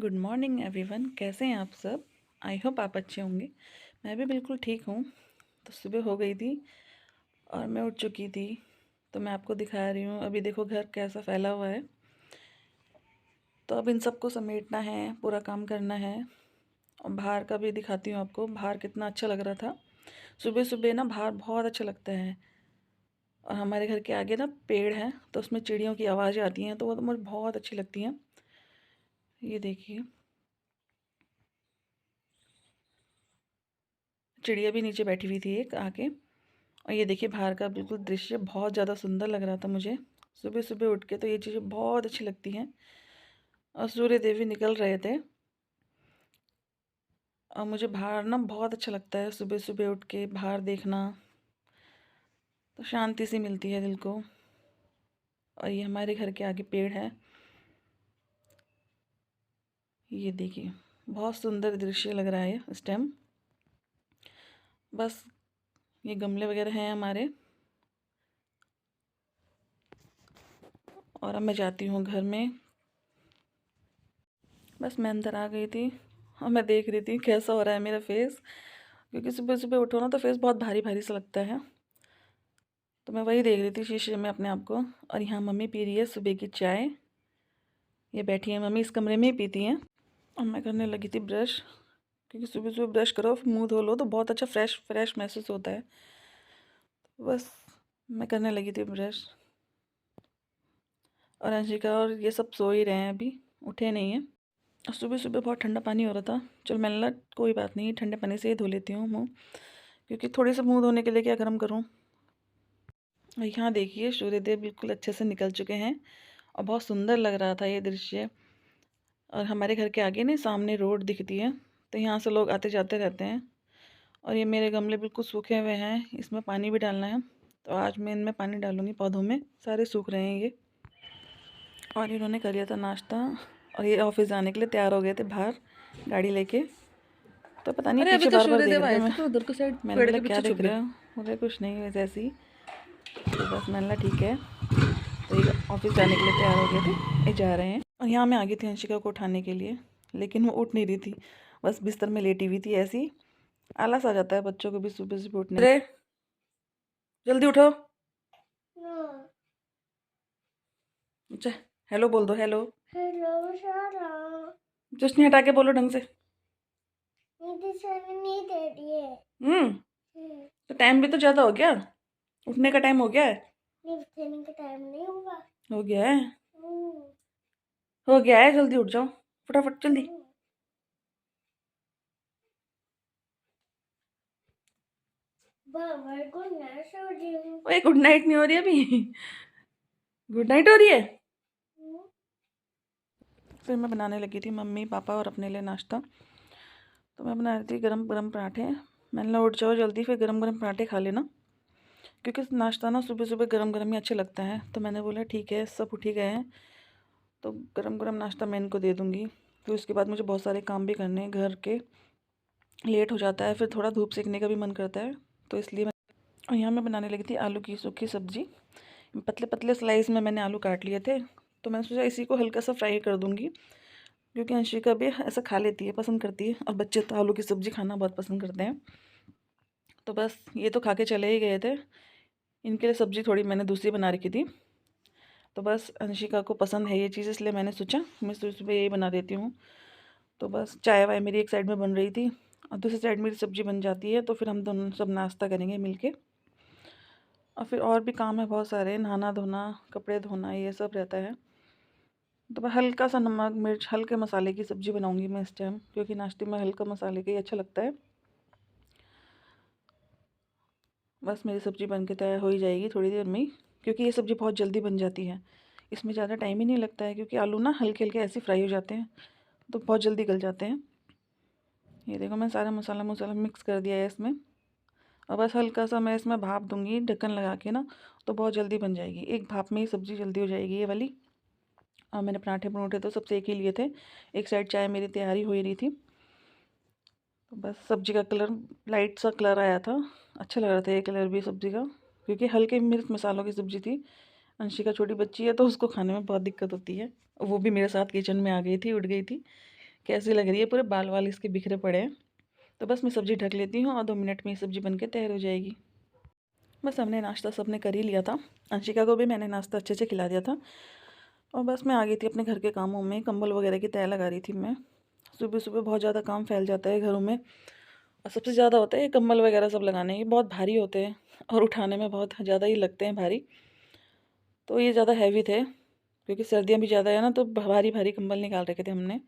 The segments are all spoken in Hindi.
Good morning everyone. कैसे हैं आप सब? आई होप आप अच्छे होंगे। मैं भी बिल्कुल ठीक हूँ। तो सुबह हो गई थी और मैं उठ चुकी थी। तो मैं आपको दिखा रही हूँ। अभी देखो घर कैसा फैला हुआ है। तो अब इन सबको समेटना है, पूरा काम करना है। और बाहर का भी दिखाती हूँ आपको। बाहर कितना अच्छा लग रहा था। सुबह सुबह ना बाहर बहुत अच्छा लगता है। और हमारे घर के आगे ना पेड़ है, तो उसमें चिड़ियों की आवाज़ें आती हैं, तो वो तो मुझे बहुत अच्छी लगती हैं। ये देखिए, चिड़िया भी नीचे बैठी हुई थी एक आके। और ये देखिए बाहर का बिल्कुल दृश्य बहुत ज़्यादा सुंदर लग रहा था मुझे। सुबह सुबह उठ के तो ये चीज़ें बहुत अच्छी लगती हैं। और सूर्य देव भी निकल रहे थे। और मुझे बाहर ना बहुत अच्छा लगता है सुबह सुबह उठ के बाहर देखना। तो शांति सी मिलती है दिल को। और ये हमारे घर के आगे पेड़ है। ये देखिए बहुत सुंदर दृश्य लग रहा है इस टाइम। बस ये गमले वगैरह हैं हमारे। और अब मैं जाती हूँ घर में। बस मैं अंदर आ गई थी और मैं देख रही थी कैसा हो रहा है मेरा फेस। क्योंकि सुबह सुबह उठो ना तो फेस बहुत भारी भारी सा लगता है। तो मैं वही देख रही थी शीशे में अपने आप को। और यहाँ मम्मी पी रही है सुबह की चाय। ये बैठी है मम्मी, इस कमरे में ही पीती हैं। और मैं करने लगी थी ब्रश। क्योंकि सुबह सुबह ब्रश करो फिर मुँह धो लो तो बहुत अच्छा फ्रेश फ्रेश महसूस होता है। तो बस मैं करने लगी थी ब्रश। और अंशिका और ये सब सो ही रहे हैं, अभी उठे नहीं हैं। और सुबह सुबह बहुत ठंडा पानी हो रहा था। चल मैंने बोला कोई बात नहीं, ठंडे पानी से ही धो लेती हूँ मुँह। क्योंकि थोड़ी सा मुँह धोने के लिए क्या गर्म करूँ। और यहाँ देखिए सूर्यदेव बिल्कुल अच्छे से निकल चुके हैं। और बहुत सुंदर लग रहा था ये दृश्य। और हमारे घर के आगे ना सामने रोड दिखती है, तो यहाँ से लोग आते जाते रहते हैं। और ये मेरे गमले बिल्कुल सूखे हुए हैं, इसमें पानी भी डालना है। तो आज मैं इनमें पानी डालूँगी, पौधों में सारे सूख रहे हैं ये। और इन्होंने कर लिया था नाश्ता। और ये ऑफिस जाने के लिए तैयार हो गए थे बाहर गाड़ी लेके। तो पता नहीं अरे अभी पीछे तो बार बार देख सूर्यदेव रहे थे। आए मैं थे तो उधर के साइड मैंने पेड़ बोला के क्या पीछे देख छुप रहे गए। हो? बोले कुछ नहीं, वैसे ऐसे ही। तो बस मैंने बोला ठीक है। तो ये ऑफिस जाने के लिए तैयार हो गए थे, ये जा रहे हैं। और यहाँ मैं आ गई थी अंशिका को उठाने के लिए, लेकिन वो उठ नहीं रही थी। बस बिस्तर में लेटी हुई थी ऐसी। आलस आ जाता है बच्चों को भी सुबह सुबह उठने में। अरे जल्दी उठो। अच्छा, हेलो बोल दो, हेलो। हेलो सारा। चश्मे हटा के बोलो ढंग से। नींद सोने नहीं दे रही है। हम्म। तो टाइम भी तो ज़्यादा हो गया, उठने का टाइम हो गया है। नींद सोने का टाइम नहीं हुआ। हो गया है, हम्म, हो गया है, जल्दी उठ जाओ फटाफट जल्दी। बाबा को ना सो रही हूँ। ओए गुड नाइट नहीं हो रही अभी। गुड नाइट हो रही है। फिर मैं बनाने लगी थी मम्मी पापा और अपने लिए नाश्ता। तो मैं बना रही थी गरम गरम पराठे। मैंने कहा उठ जाओ जल्दी, फिर गरम गरम पराठे खा लेना। क्योंकि नाश्ता ना सुबह सुबह गरम गरम ही अच्छा लगता है। तो मैंने बोला ठीक है, सब उठ ही गए हैं तो गरम गरम नाश्ता मैं इनको दे दूँगी। फिर उसके बाद मुझे बहुत सारे काम भी करने हैं घर के। लेट हो जाता है, फिर थोड़ा धूप सेकने का भी मन करता है। तो इसलिए मैं, और यहाँ मैं बनाने लगी थी आलू की सूखी सब्ज़ी। पतले पतले स्लाइस में मैंने आलू काट लिए थे। तो मैंने सोचा इसी को हल्का सा फ्राई कर दूँगी। क्योंकि अंशिका भी ऐसा खा लेती है, पसंद करती है। और बच्चे तो आलू की सब्ज़ी खाना बहुत पसंद करते हैं। तो बस ये तो खा के चले ही गए थे। इनके लिए सब्ज़ी थोड़ी मैंने दूसरी बना रखी थी। तो बस अंशिका को पसंद है ये चीज़, इसलिए मैंने सोचा मैं सुबह सुबह यही बना देती हूँ। तो बस चाय वाय मेरी एक साइड में बन रही थी और दूसरी साइड मेरी सब्ज़ी बन जाती है। तो फिर हम दोनों सब नाश्ता करेंगे मिल के। और फिर और भी काम है बहुत सारे, नहाना धोना, कपड़े धोना, ये सब रहता है। तो मैं हल्का सा नमक मिर्च हल्के मसाले की सब्ज़ी बनाऊंगी मैं इस टाइम, क्योंकि नाश्ते में हल्का मसाले का ही अच्छा लगता है। बस मेरी सब्ज़ी बन के तैयार हो ही जाएगी थोड़ी देर में ही। क्योंकि ये सब्ज़ी बहुत जल्दी बन जाती है, इसमें ज़्यादा टाइम ही नहीं लगता है। क्योंकि आलू ना हल्के हल्के ऐसे फ्राई हो जाते हैं, तो बहुत जल्दी गल जाते हैं। ये देखो मैं सारा मसाला मसाला मिक्स कर दिया है इसमें। और बस हल्का सा मैं इसमें भाप दूंगी ढक्कन लगा के ना, तो बहुत जल्दी बन जाएगी। एक भाप में ही सब्ज़ी जल्दी हो जाएगी ये वाली। और मैंने पराठे परोठे तो सब सेक ही लिए थे। एक साइड चाय मेरी तैयारी हो ही रही थी। तो बस सब्ज़ी का कलर लाइट सा कलर आया था, अच्छा लग रहा था ये कलर भी सब्ज़ी का। क्योंकि हल्के मिर्च मसालों की सब्ज़ी थी। अंशिका छोटी बच्ची है तो उसको खाने में बहुत दिक्कत होती है। वो भी मेरे साथ किचन में आ गई थी, उठ गई थी कैसी लग रही है, पूरे बाल वाल इसके बिखरे पड़े हैं। तो बस मैं सब्ज़ी ढक लेती हूँ और 2 मिनट में ये सब्ज़ी बन के तैयार हो जाएगी। बस हमने नाश्ता सबने कर ही लिया था। अंशिका को भी मैंने नाश्ता अच्छे से खिला दिया था और बस मैं आ गई थी अपने घर के कामों में। कंबल वगैरह की तय लगा रही थी मैं। सुबह सुबह बहुत ज़्यादा काम फैल जाता है घरों में और सबसे ज़्यादा होता है ये कंबल वगैरह सब लगाने। ये बहुत भारी होते हैं और उठाने में बहुत ज़्यादा ही लगते हैं भारी। तो ये ज़्यादा हैवी थे क्योंकि सर्दियाँ भी ज़्यादा है ना, तो भारी भारी कंबल निकाल रखे थे हमने।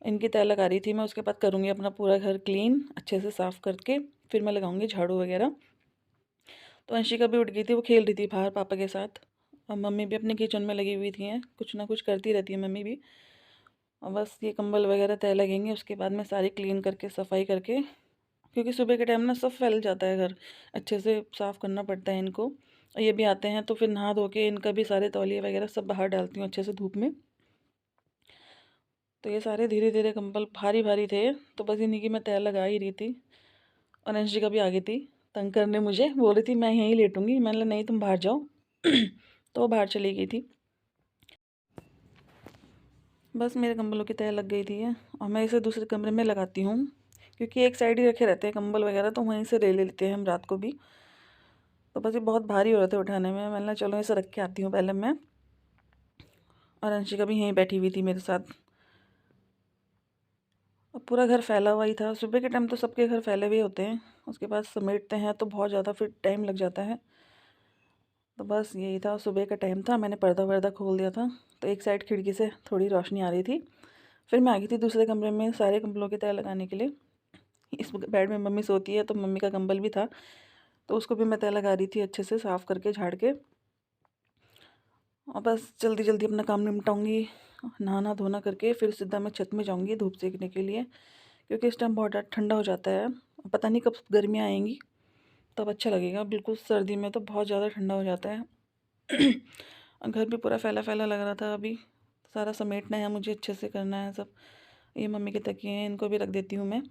इनकी तय लगा रही थी मैं। उसके बाद करूँगी अपना पूरा घर क्लीन अच्छे से साफ़ करके, फिर मैं लगाऊंगी झाड़ू वगैरह। तो अंशिका भी उठ गई थी, वो खेल रही थी बाहर पापा के साथ और मम्मी भी अपने किचन में लगी हुई थी हैं, कुछ ना कुछ करती रहती है मम्मी भी। और बस ये कंबल वगैरह तय लगेंगे, उसके बाद मैं सारी क्लीन करके सफाई करके, क्योंकि सुबह के टाइम ना सब फैल जाता है घर, अच्छे से साफ़ करना पड़ता है इनको। और ये भी आते हैं तो फिर नहा धो के इनका भी सारे तौलिए वगैरह सब बाहर डालती हूँ अच्छे से धूप में। तो ये सारे धीरे धीरे कंबल भारी भारी थे, तो बस इन्हीं की मैं तय लगा ही रही थी। और अंशिका भी आ गई थी तंग करने मुझे, बोल रही थी मैं यहीं लेटूंगी। मैंने बोला नहीं तुम बाहर जाओ। तो वो बाहर चली गई थी। बस मेरे कंबलों की तय लग गई थी है और मैं इसे दूसरे कमरे में लगाती हूँ, क्योंकि एक साइड ही रखे रहते हैं कंबल वगैरह, तो वहीं से ले लेते हैं हम रात को भी। तो बस ये बहुत भारी हो रहे थे उठाने में। मैंने चलो इसे रख के आती हूँ पहले मैं। और अंशिका भी यहीं बैठी हुई थी मेरे साथ। अब पूरा घर फैला हुआ ही था। सुबह के टाइम तो सबके घर फैले हुए होते हैं, उसके बाद समेटते हैं तो बहुत ज़्यादा फिर टाइम लग जाता है। तो बस यही था, सुबह का टाइम था। मैंने पर्दा वर्दा खोल दिया था तो एक साइड खिड़की से थोड़ी रोशनी आ रही थी। फिर मैं आ गई थी दूसरे कमरे में सारे कंबलों की तय लगाने के लिए। इस बेड में मम्मी सोती है तो मम्मी का कंबल भी था, तो उसको भी मैं तय लगा रही थी अच्छे से साफ़ करके झाड़ के। और बस जल्दी जल्दी अपना काम निपटाऊंगी, नहाना धोना करके फिर सीधा मैं छत में जाऊंगी धूप सेकने के लिए, क्योंकि इस टाइम बहुत ठंडा हो जाता है। पता नहीं कब गर्मियाँ आएंगी तब अच्छा लगेगा। बिल्कुल सर्दी में तो बहुत ज़्यादा ठंडा हो जाता है। और घर भी पूरा फैला फैला लग रहा था। अभी सारा समेटना है मुझे, अच्छे से करना है सब। ये मम्मी के तकिए हैं, इनको भी रख देती हूँ मैं।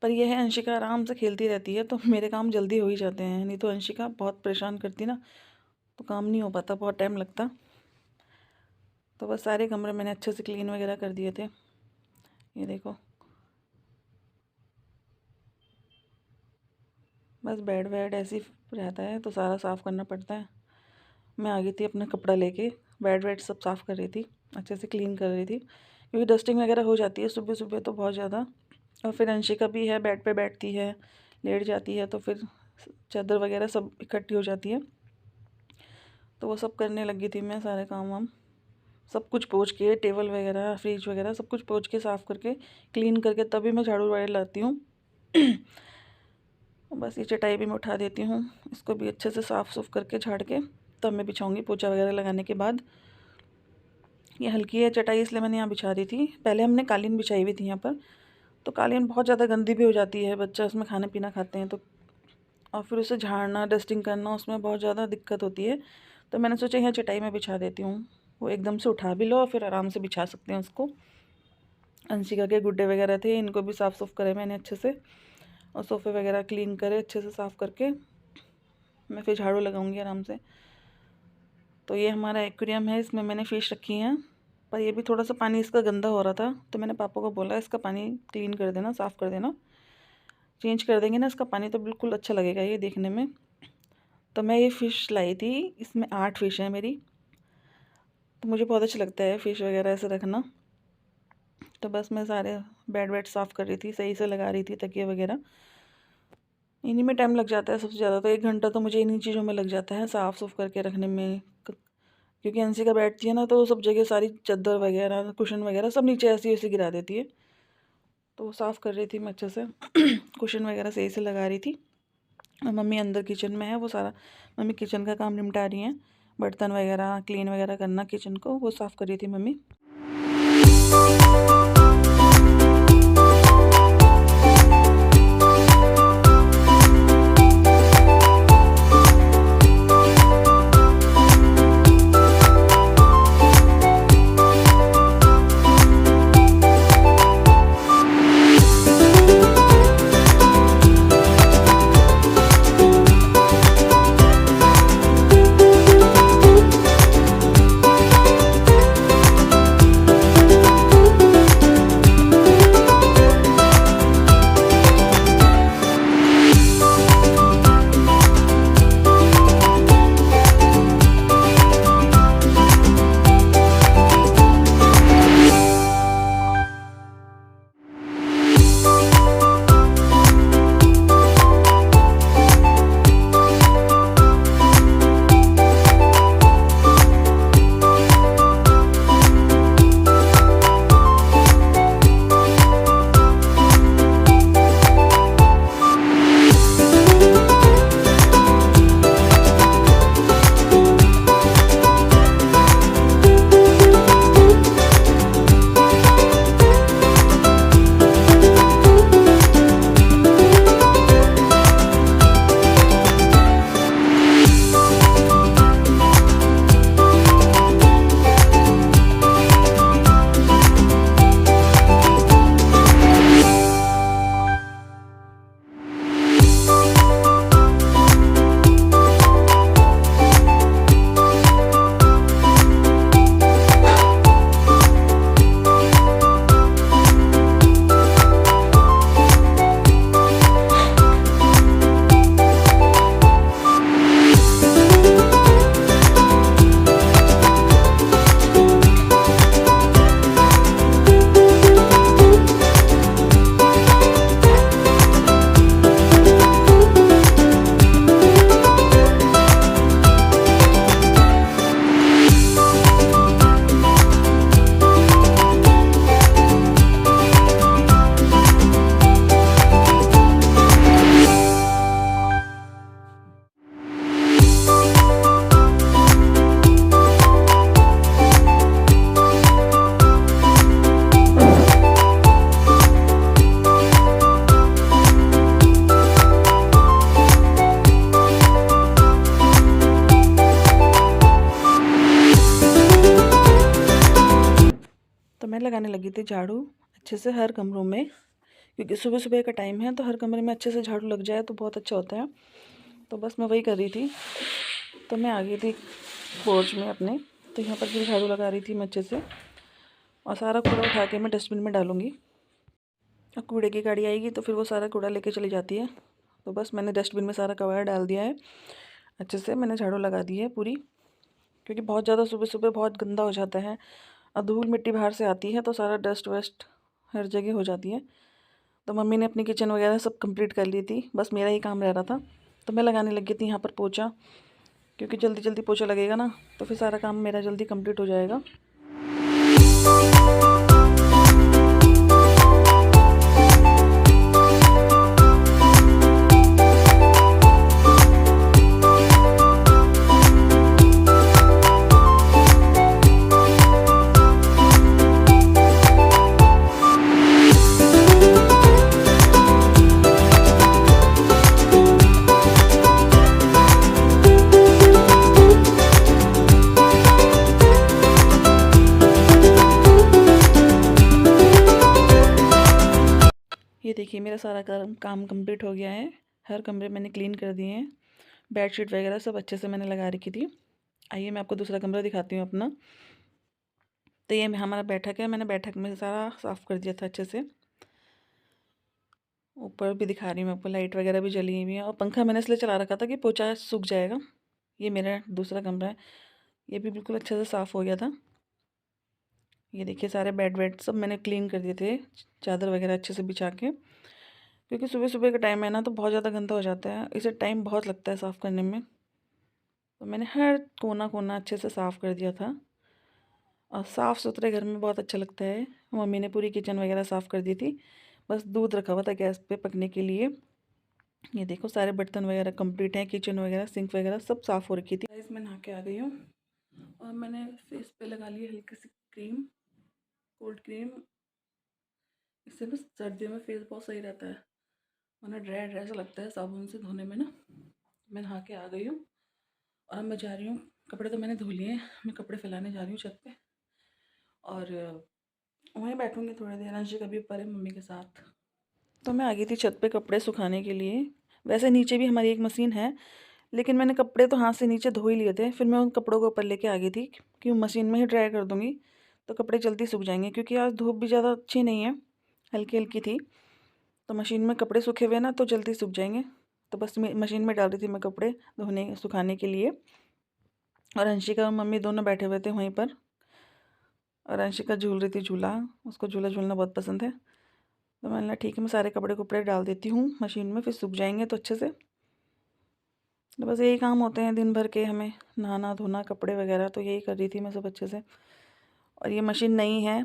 पर यह है अंशिका आराम से खेलती रहती है तो मेरे काम जल्दी हो ही जाते हैं। नहीं तो अंशिका बहुत परेशान करती ना, तो काम नहीं हो पाता, बहुत टाइम लगता। तो बस सारे कमरे मैंने अच्छे से क्लीन वगैरह कर दिए थे। ये देखो, बस बेड वेड ऐसे ही रहता है तो सारा साफ़ करना पड़ता है। मैं आ गई थी अपना कपड़ा लेके, बेड वेड सब साफ़ कर रही थी, अच्छे से क्लीन कर रही थी, क्योंकि डस्टिंग वगैरह हो जाती है सुबह सुबह तो बहुत ज़्यादा। और फिर अंशिका भी है, बेड पे बैठती है, लेट जाती है, तो फिर चादर वगैरह सब इकट्ठी हो जाती है। तो वो सब करने लगी थी मैं, सारे काम वाम सब कुछ पोंछ के, टेबल वगैरह फ्रिज वगैरह सब कुछ पोंछ के साफ़ करके क्लीन करके तभी मैं झाड़ू वाड़ू लाती हूँ। बस ये चटाई भी मैं उठा देती हूँ, इसको भी अच्छे से साफ़ सुफ करके झाड़ के तब मैं बिछाऊँगी पोछा वगैरह लगाने के बाद। ये हल्की है चटाई इसलिए मैंने यहाँ बिछा दी थी। पहले हमने कालीन बिछाई हुई थी यहाँ पर, तो कालीन बहुत ज़्यादा गंदी भी हो जाती है, बच्चा उसमें खाना पीना खाते हैं तो, और फिर उसे झाड़ना डस्टिंग करना उसमें बहुत ज़्यादा दिक्कत होती है। तो मैंने सोचा यहाँ चटाई में बिछा देती हूँ, वो एकदम से उठा भी लो और फिर आराम से बिछा सकते हैं उसको। अंशिका के गुड्डे वगैरह थे, इनको भी साफ़ सुफ करे मैंने अच्छे से, और सोफ़े वगैरह क्लीन करे अच्छे से साफ़ करके मैं फिर झाड़ू लगाऊंगी आराम से। तो ये हमारा एक्वेरियम है, इसमें मैंने फ़िश रखी हैं, पर ये भी थोड़ा सा पानी इसका गंदा हो रहा था तो मैंने पापा को बोला इसका पानी क्लीन कर देना, साफ़ कर देना, चेंज कर देंगे ना इसका पानी तो बिल्कुल अच्छा लगेगा ये देखने में। तो मैं ये फ़िश लाई थी, इसमें 8 फ़िश हैं मेरी। तो मुझे बहुत अच्छा लगता है फ़िश वगैरह ऐसे रखना। तो बस मैं सारे बेड वेड साफ़ कर रही थी, सही से लगा रही थी तकिए वगैरह। इन्हीं में टाइम लग जाता है सबसे ज़्यादा, तो 1 घंटा तो मुझे इन्हीं चीज़ों में लग जाता है साफ़ सुफ करके रखने में। क्योंकि अंशिका बैठती है ना तो सब जगह सारी चादर वगैरह कुशन वगैरह सब नीचे ऐसी ऐसी गिरा देती है। तो साफ़ कर रही थी मैं अच्छे से। कुशन वगैरह सही से लगा रही थी। और मम्मी अंदर किचन में है, वो सारा मम्मी किचन का काम निपटा रही हैं, बर्तन वगैरह क्लीन वगैरह करना किचन को वो साफ़ कर रही थी मम्मी। लगाने लगी थी झाड़ू अच्छे से हर कमरों में, क्योंकि सुबह सुबह का टाइम है तो हर कमरे में अच्छे से झाड़ू लग जाए तो बहुत अच्छा होता है। तो बस मैं वही कर रही थी। तो मैं आ गई थी पोर्च में अपने, तो यहाँ पर भी झाड़ू लगा रही थी मैं अच्छे से, और सारा कूड़ा उठा के मैं डस्टबिन में डालूँगी। अब कूड़े की गाड़ी आएगी तो फिर वो सारा कूड़ा लेके चली जाती है। तो बस मैंने डस्टबिन में सारा कबाड़ डाल दिया है, अच्छे से मैंने झाड़ू लगा दी है पूरी, क्योंकि बहुत ज़्यादा सुबह सुबह बहुत गंदा हो जाता है और धूल मिट्टी बाहर से आती है तो सारा डस्ट वस्ट हर जगह हो जाती है। तो मम्मी ने अपनी किचन वगैरह सब कंप्लीट कर ली थी, बस मेरा ही काम रह रहा था। तो मैं लगाने लगी थी यहाँ पर पोछा, क्योंकि जल्दी जल्दी पोछा लगेगा ना तो फिर सारा काम मेरा जल्दी कंप्लीट हो जाएगा। ये देखिए मेरा सारा काम कंप्लीट हो गया है। हर कमरे मैंने क्लीन कर दिए हैं, बेडशीट वगैरह सब अच्छे से मैंने लगा रखी थी। आइए मैं आपको दूसरा कमरा दिखाती हूँ अपना। तो ये हमारा बैठक है, मैंने बैठक में सारा साफ़ कर दिया था अच्छे से। ऊपर भी दिखा रही हूँ आपको, लाइट वगैरह भी जली हुई है, और पंखा मैंने इसलिए चला रखा था कि पोछा सूख जाएगा। ये मेरा दूसरा कमरा है, ये भी बिल्कुल अच्छे से साफ़ हो गया था। ये देखिए सारे बेड वेड सब मैंने क्लीन कर दिए थे, चादर वगैरह अच्छे से बिछा के, क्योंकि सुबह सुबह का टाइम है ना तो बहुत ज़्यादा गंदा हो जाता है, इसे टाइम बहुत लगता है साफ़ करने में। तो मैंने हर कोना कोना अच्छे से साफ़ कर दिया था, और साफ़ सुथरे घर में बहुत अच्छा लगता है। मम्मी ने पूरी किचन वगैरह साफ़ कर दी थी, बस दूध रखा हुआ था गैस पे पकने के लिए। ये देखो सारे बर्तन वगैरह कंप्लीट हैं, किचन वगैरह सिंक वगैरह सब साफ़ हो रखी थी। गाइस मैं नहा के आ गई हूँ, और मैंने फेस पे लगा ली हल्की सी क्रीम, कोल्ड क्रीम। इससे ना सर्दियों में फेस बहुत सही रहता है, वरना ड्राई ड्राई सा लगता है साबुन से धोने में ना। मैं नहा के आ गई हूँ, और अब मैं जा रही हूँ, कपड़े तो मैंने धो लिए हैं, मैं कपड़े फैलाने जा रही हूँ छत पे, और वहीं बैठूँगी थोड़ी देर। अंशी का भी ऊपर है मम्मी के साथ। तो मैं आ गई थी छत पे कपड़े सुखाने के लिए। वैसे नीचे भी हमारी एक मशीन है, लेकिन मैंने कपड़े तो हाथ से नीचे धो ही लिए थे, फिर मैं उन कपड़ों को ऊपर लेके आ गई थी कि मशीन में ही ड्राई कर दूँगी तो कपड़े जल्दी सूख जाएंगे, क्योंकि आज धूप भी ज़्यादा अच्छी नहीं है, हल्की हल्की थी। तो मशीन में कपड़े सूखे हुए ना तो जल्दी सूख जाएंगे। तो बस मशीन में डाल रही थी मैं कपड़े धोने सुखाने के लिए, और अंशिका और मम्मी दोनों बैठे हुए थे वहीं पर, और अंशिका झूल रही थी झूला, उसको झूला झूलना बहुत पसंद है। तो मैंने कहा ठीक है मैं सारे कपड़े कपड़े डाल देती हूँ मशीन में, फिर सूख जाएंगे तो अच्छे से। तो बस यही काम होते हैं दिन भर के, हमें नहाना धोना कपड़े वगैरह, तो यही कर रही थी मैं सब अच्छे से। और ये मशीन नई है,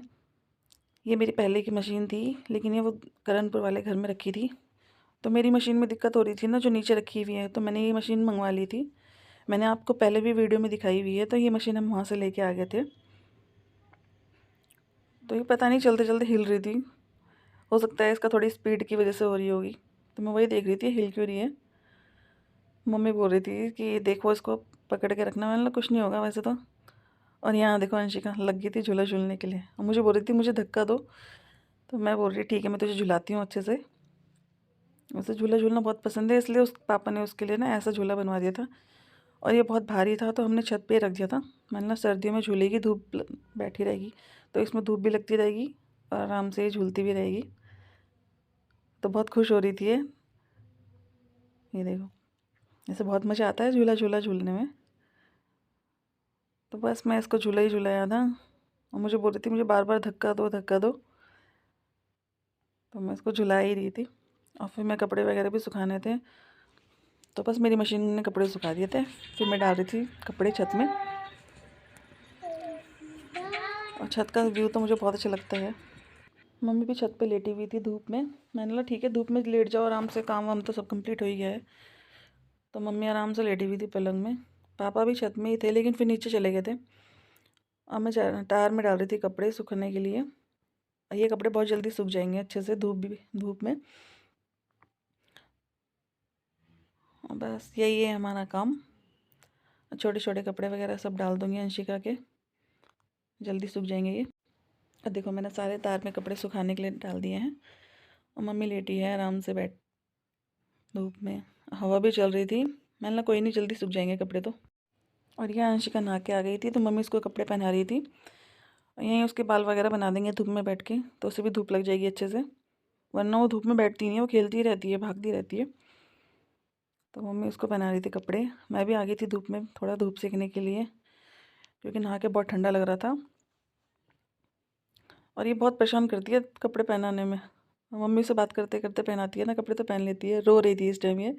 ये मेरी पहले की मशीन थी, लेकिन ये वो करणपुर वाले घर में रखी थी। तो मेरी मशीन में दिक्कत हो रही थी ना जो नीचे रखी हुई है, तो मैंने ये मशीन मंगवा ली थी। मैंने आपको पहले भी वीडियो में दिखाई हुई है। तो ये मशीन हम वहाँ से लेके आ गए थे। तो ये पता नहीं चलते चलते हिल रही थी, हो सकता है इसका थोड़ी स्पीड की वजह से हो रही होगी। तो मैं वही देख रही थी हिल क्यों रही है। मम्मी बोल रही थी कि देखो इसको पकड़ के रखना, मैंने कुछ नहीं होगा वैसे तो। और यहाँ देखो अंशिका लग गई थी झूला झूलने के लिए, और मुझे बोल रही थी मुझे धक्का दो। तो मैं बोल रही ठीक है मैं तुझे झुलाती हूँ अच्छे से। वैसे झूला झूलना बहुत पसंद है, इसलिए उस पापा ने उसके लिए ना ऐसा झूला बनवा दिया था, और ये बहुत भारी था तो हमने छत पे रख दिया था। मैंने ना सर्दियों में झूलेगी, धूप बैठी रहेगी तो इसमें धूप भी लगती रहेगी और आराम से झूलती भी रहेगी। तो बहुत खुश हो रही थी ये देखो, ऐसे बहुत मज़ा आता है झूला झूला झूलने में। तो बस मैं इसको झूला ही झूलाया था, और मुझे बोल रही थी मुझे बार बार धक्का दो धक्का दो, तो मैं इसको झुला ही रही थी। और फिर मैं कपड़े वगैरह भी सुखाने थे, तो बस मेरी मशीन ने कपड़े सुखा दिए थे, फिर मैं डाल रही थी कपड़े छत में। और छत का व्यू तो मुझे बहुत अच्छा लगता है। मम्मी भी छत पे लेटी हुई थी धूप में, मैंने बोला ठीक है धूप में लेट जाओ आराम से, काम वाम तो सब कंप्लीट हो ही गया है। तो मम्मी आराम से लेटी हुई थी पलंग में, पापा भी छत में ही थे लेकिन फिर नीचे चले गए थे। अब मैं टायर में डाल रही थी कपड़े सूखने के लिए। ये कपड़े बहुत जल्दी सूख जाएंगे अच्छे से धूप में। बस यही है हमारा काम, छोटे छोटे कपड़े वगैरह सब डाल दूँगी अंशिका के, जल्दी सूख जाएंगे ये। और देखो मैंने सारे तार में कपड़े सुखाने के लिए डाल दिए हैं और मम्मी लेटी है आराम से बैठ धूप में। हवा भी चल रही थी, मैंने कहा कोई नहीं जल्दी सूख जाएंगे कपड़े तो। और यह अंशिका नहा के आ गई थी तो मम्मी उसको कपड़े पहना रही थी। और यहीं उसके बाल वगैरह बना देंगे धूप में बैठ के, तो उसे भी धूप लग जाएगी अच्छे से, वरना वो धूप में बैठती नहीं है, वो खेलती रहती है, भागती रहती है। तो मम्मी उसको पहना रही थी कपड़े। मैं भी आ गई थी धूप में थोड़ा धूप सेकने के लिए, क्योंकि नहा के बहुत ठंडा लग रहा था। और ये बहुत परेशान करती है कपड़े पहनाने में, मम्मी से बात करते करते पहनाती है ना कपड़े, तो पहन लेती है। रो रही थी इस टाइम ये।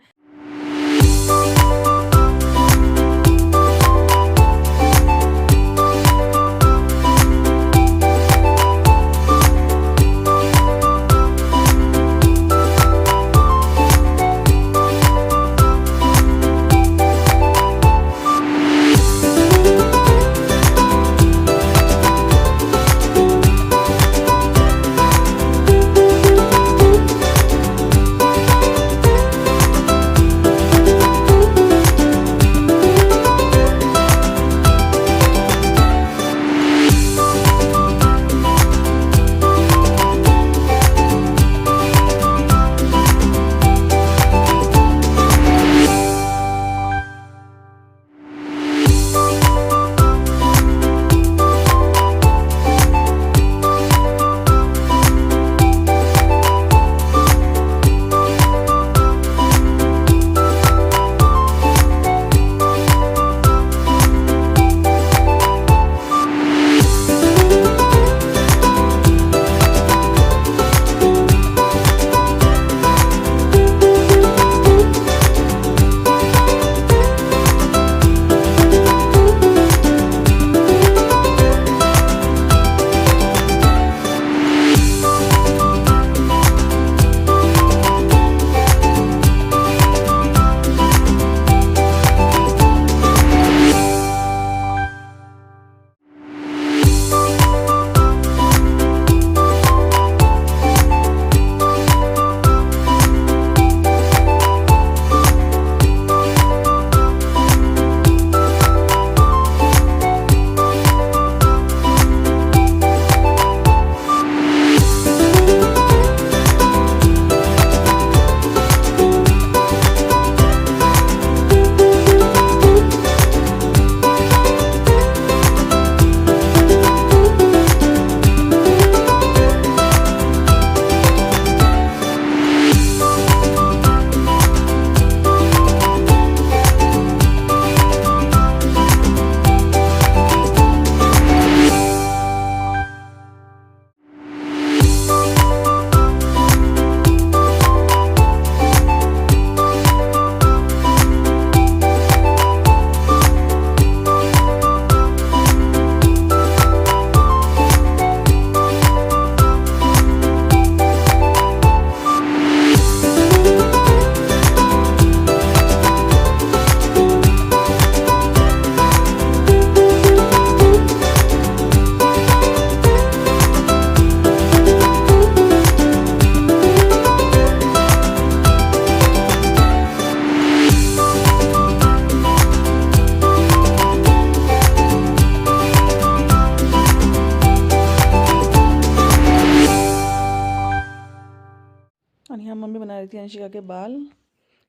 और यहाँ मम्मी बना रही थी अंशिका के बाल।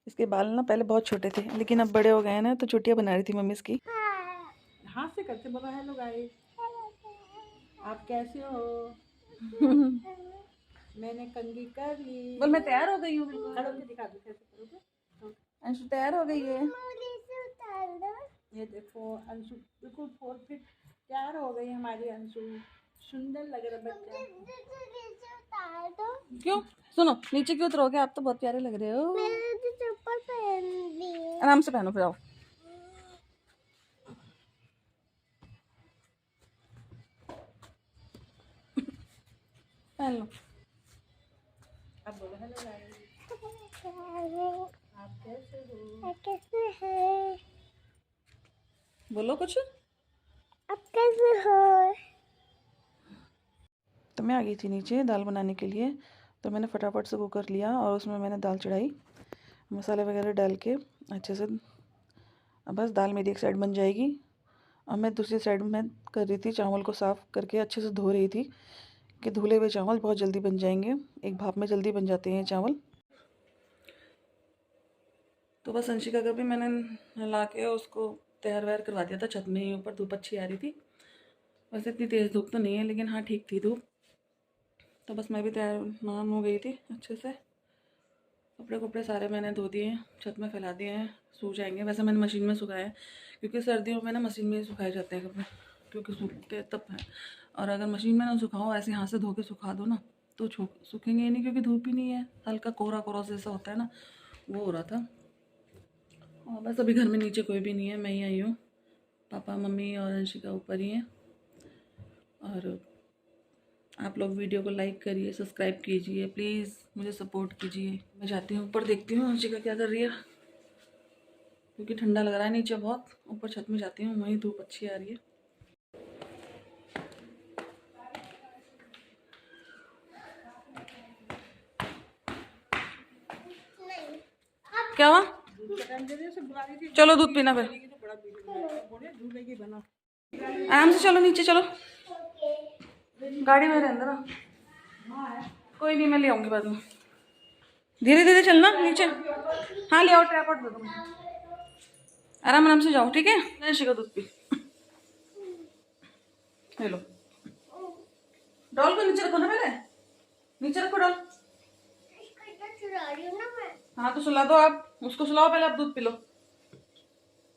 इसके बाल ना पहले बहुत छोटे थे, लेकिन अब बड़े हो गए हैं ना, तो चुटिया बना रही थी मम्मी इसकी। हाथ से करते बोलो हेलो गाइस, आप कैसे हो? मैंने कंघी कर ली। बोल मैं तैयार हो गई हूँ बिल्कुल। खड़े होके दिखा दो कैसे करोगे। अंशु तैयार हो गई है। ये देखो अंशु बिल्कुल 4 फीट तैयार हो गई हमारी अंशु, सुंदर लग रहा बच्चा। क्यों? सुनो, नीचे क्यों उतरोगे? आप तो बहुत प्यारे लग रहे हो। मैंने तो चप्पल पहन ली। आराम से पहनो फिर आओ। पहन लो। अब बोलो हेलो गाइस, आप कैसे हो? कैसे हैं? बोलो कुछ। आप कैसे हो? तो मैं आ गई थी नीचे दाल बनाने के लिए, तो मैंने फटाफट से कुकर लिया और उसमें मैंने दाल चढ़ाई, मसाले वगैरह डाल के अच्छे से। अब बस दाल मेरी एक साइड बन जाएगी और मैं दूसरी साइड में कर रही थी चावल को साफ़ करके अच्छे से धो रही थी, कि धुले हुए चावल बहुत जल्दी बन जाएंगे, एक भाप में जल्दी बन जाते हैं चावल। तो बस अंशिका का भी मैंने नहला के उसको तैयार वैयार करवा दिया था छत में ही ऊपर। धूप अच्छी आ रही थी, वैसे इतनी तेज़ धूप तो नहीं है लेकिन हाँ ठीक थी धूप। तो बस मैं भी तैयार नहा हो गई थी अच्छे से। कपड़े सारे मैंने धो दिए, छत में फैला दिए हैं, सूख जाएंगे। वैसे मैंने मशीन में सुखाए हैं क्योंकि सर्दियों में ना मशीन में ही सुखाए जाते हैं कपड़े, क्योंकि सूखते तब है। और अगर मशीन में ना सुखाओ, ऐसे हाथ से धो के सुखा दो ना तो सूखेंगे ही नहीं, क्योंकि धूप ही नहीं है, हल्का कोहरा कोहरा से ऐसा होता है ना, वो हो रहा था। और बस अभी घर में नीचे कोई भी नहीं है, मैं ही आई हूँ। पापा मम्मी और अंशिका ऊपर ही हैं। और आप लोग वीडियो को लाइक करिए, सब्सक्राइब कीजिए, प्लीज़ मुझे सपोर्ट कीजिए। मैं जाती हूँ ऊपर, देखती हूँ अंशिका क्या कर रही है, क्योंकि ठंडा लग रहा है नीचे बहुत। ऊपर छत में जाती हूँ, वहीं धूप अच्छी आ रही है। क्या हुआ? चलो दूध पीना फिर, आराम से चलो, नीचे चलो, गाड़ी में रहने ना। कोई नहीं, मैं ले आऊँगी बाद में। धीरे धीरे चलना नीचे। हाँ ले आओ, ट्राइपॉड दे दो। आराम आराम से जाओ, ठीक है? अंशिका दूध पी। ले लो, डॉल को नीचे रखो ना, पहले नीचे रखो डॉल। हाँ तो सुला दो, आप उसको सुलाओ पहले, आप दूध पी लो,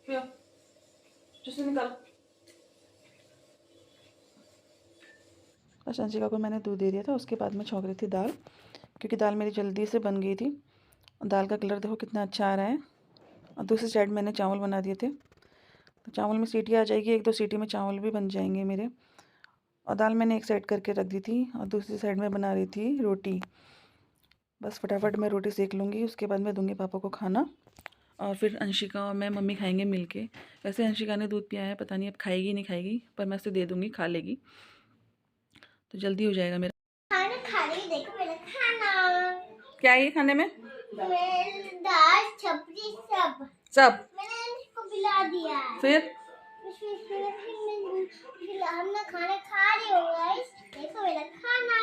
पियो, जैसे निकालो। बस अंशिका को मैंने दूध दे दिया था, उसके बाद मैं छौंक रही थी दाल, क्योंकि दाल मेरी जल्दी से बन गई थी। दाल का कलर देखो कितना अच्छा आ रहा है। और दूसरी साइड मैंने चावल बना दिए थे, तो चावल में सीटी आ जाएगी, 1-2 सीटी में चावल भी बन जाएंगे मेरे। और दाल मैंने एक साइड करके रख दी थी, और दूसरी साइड में बना रही थी रोटी। बस फटाफट मैं रोटी सेक लूँगी, उसके बाद मैं दूंगी पापा को खाना, और फिर अंशिका और मैं मम्मी खाएंगे मिलके। वैसे अंशिका ने दूध पिया है, पता नहीं अब खाएगी नहीं खाएगी, पर मैं उसे दे दूँगी, खा लेगी तो जल्दी हो जाएगा मेरा खाना खा रही, देखो मेरा खाना। क्या है ये खाने में? दाल सब्जी सब मैंने इसको मिला दिया है। फिर हमने खाना खा रही हो गाइस, देखो मेरा खाना।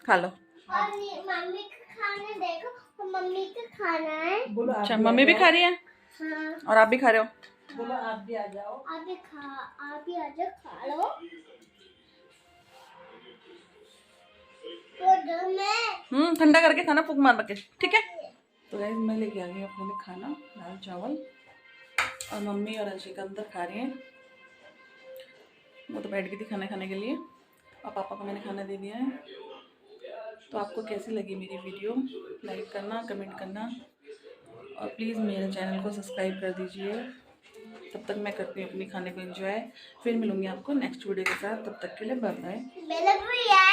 खा लो। और ये मम्मी का खाना देखो, तो मम्मी का खाना है। अच्छा, मम्मी भी खा रही है? हाँ। और आप भी खा रहे हो? बोलो आप भी आ जाओ। आप भी आ जाओ, खा लो। तो ठंडा करके खाना, फूक मार के, ठीक है? तो गाइस मैं लेके आ गई अपने लिए खाना, दाल चावल, और मम्मी और अंशिका अंदर खा रही हैं। वो तो बैठ गई थी खाना खाने के लिए, और पापा को मैंने खाना दे दिया है। तो आपको कैसी लगी मेरी वीडियो, लाइक करना, कमेंट करना, और प्लीज़ मेरे चैनल को सब्सक्राइब कर दीजिए। तब तक मैं करती हूँ अपनी खाने को एंजॉय। फिर मिलूँगी आपको नेक्स्ट वीडियो के साथ, तब तक के लिए बाय बाय।